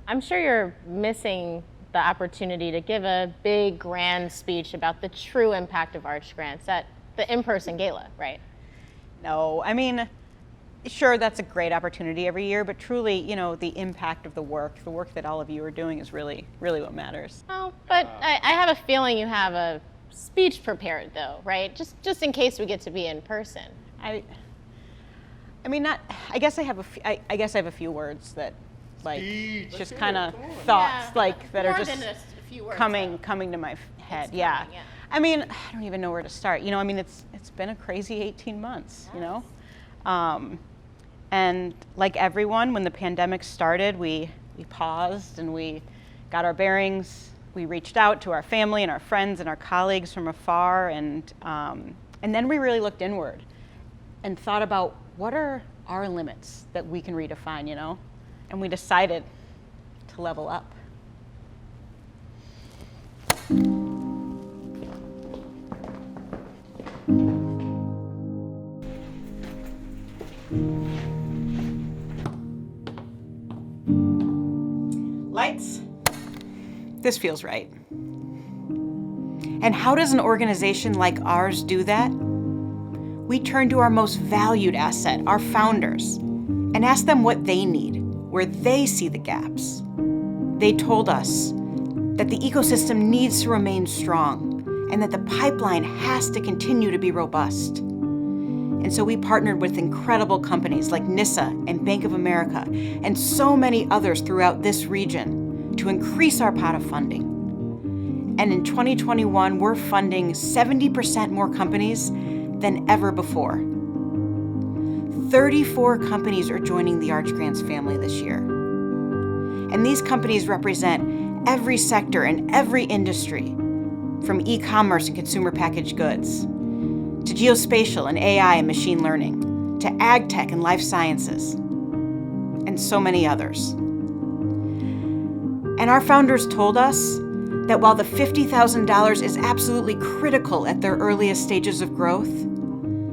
I'm sure you're missing the opportunity to give a big, grand speech about the true impact of Arch Grants at the in-person gala, right? No, I mean, sure, that's a great opportunity every year, but truly, the impact of the work that all of you are doing is really, really what matters. Oh, but I have a feeling you have a speech prepared, though, right? Just in case we get to be in person. I mean, not. I guess I have a few words that, like, Speech. just kind of thoughts, Yeah. like that are More just than a few words, coming to my head. Yeah. coming, yeah. I mean, I don't even know where to start. I mean, it's been a crazy 18 months. And like everyone, when the pandemic started, we paused and we got our bearings. We reached out to our family and our friends and our colleagues from afar, and then we really looked inward and thought about what are our limits that we can redefine, and we decided to level up. Lights. This feels right. And how does an organization like ours do that? We turn to our most valued asset, our founders, and ask them what they need, where they see the gaps. They told us that the ecosystem needs to remain strong and that the pipeline has to continue to be robust. And so we partnered with incredible companies like NISA and Bank of America and so many others throughout this region to increase our pot of funding. And in 2021, we're funding 70% more companies than ever before. 34 companies are joining the Arch Grants family this year. And these companies represent every sector and every industry, from e-commerce and consumer packaged goods, to geospatial and AI and machine learning, to ag tech and life sciences, and so many others. And our founders told us that while the $50,000 is absolutely critical at their earliest stages of growth,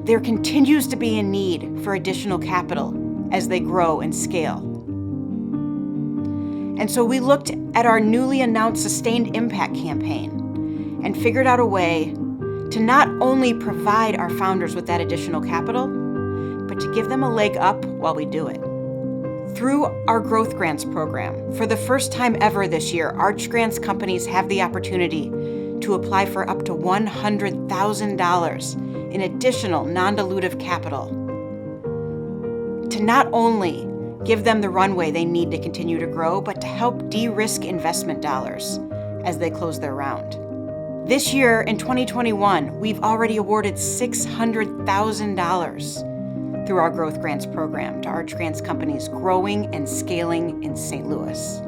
there continues to be a need for additional capital as they grow and scale. And so we looked at our newly announced Sustained Impact campaign and figured out a way to not only provide our founders with that additional capital, but to give them a leg up while we do it. Through our Growth Grants program, for the first time ever this year, Arch Grants companies have the opportunity to apply for up to $100,000 in additional non-dilutive capital to not only give them the runway they need to continue to grow, but to help de-risk investment dollars as they close their round. This year, in 2021, we've already awarded $600,000 through our Growth Grants program to Arch Grants companies growing and scaling in St. Louis.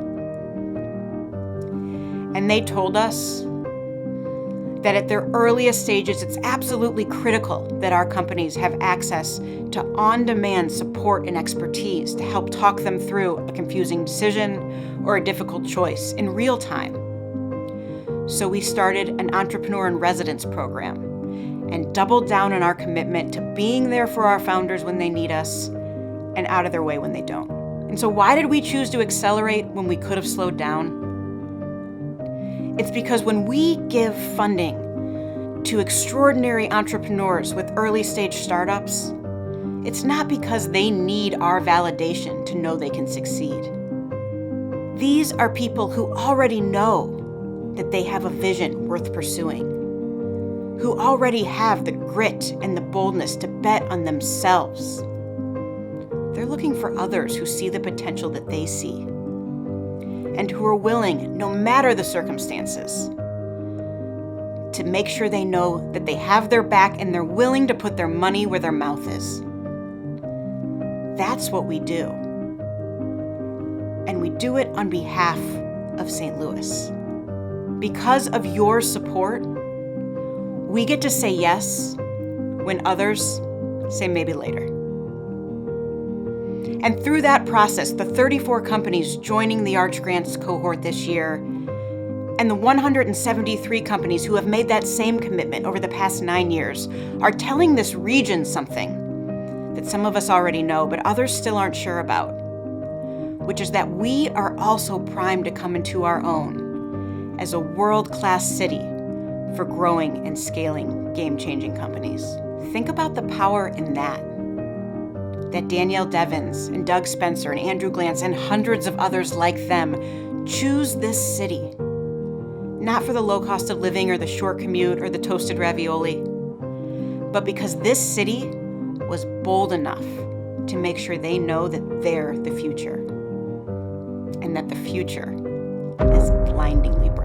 And they told us that at their earliest stages, it's absolutely critical that our companies have access to on-demand support and expertise to help talk them through a confusing decision or a difficult choice in real time. So we started an Entrepreneur in Residence program and doubled down on our commitment to being there for our founders when they need us and out of their way when they don't. And so why did we choose to accelerate when we could have slowed down? It's because when we give funding to extraordinary entrepreneurs with early stage startups, it's not because they need our validation to know they can succeed. These are people who already know that they have a vision worth pursuing, who already have the grit and the boldness to bet on themselves. They're looking for others who see the potential that they see and who are willing, no matter the circumstances, to make sure they know that they have their back and they're willing to put their money where their mouth is. That's what we do. And we do it on behalf of St. Louis. Because of your support, we get to say yes when others say maybe later. And through that process, the 34 companies joining the Arch Grants cohort this year, and the 173 companies who have made that same commitment over the past 9 years, are telling this region something that some of us already know, but others still aren't sure about. which is that we are also primed to come into our own as a world-class city for growing and scaling game-changing companies. Think about the power in that Danielle Devins and Doug Spencer and Andrew Glantz and hundreds of others like them choose this city, not for the low cost of living or the short commute or the toasted ravioli, but because this city was bold enough to make sure they know that they're the future, and that the future is blindingly bright.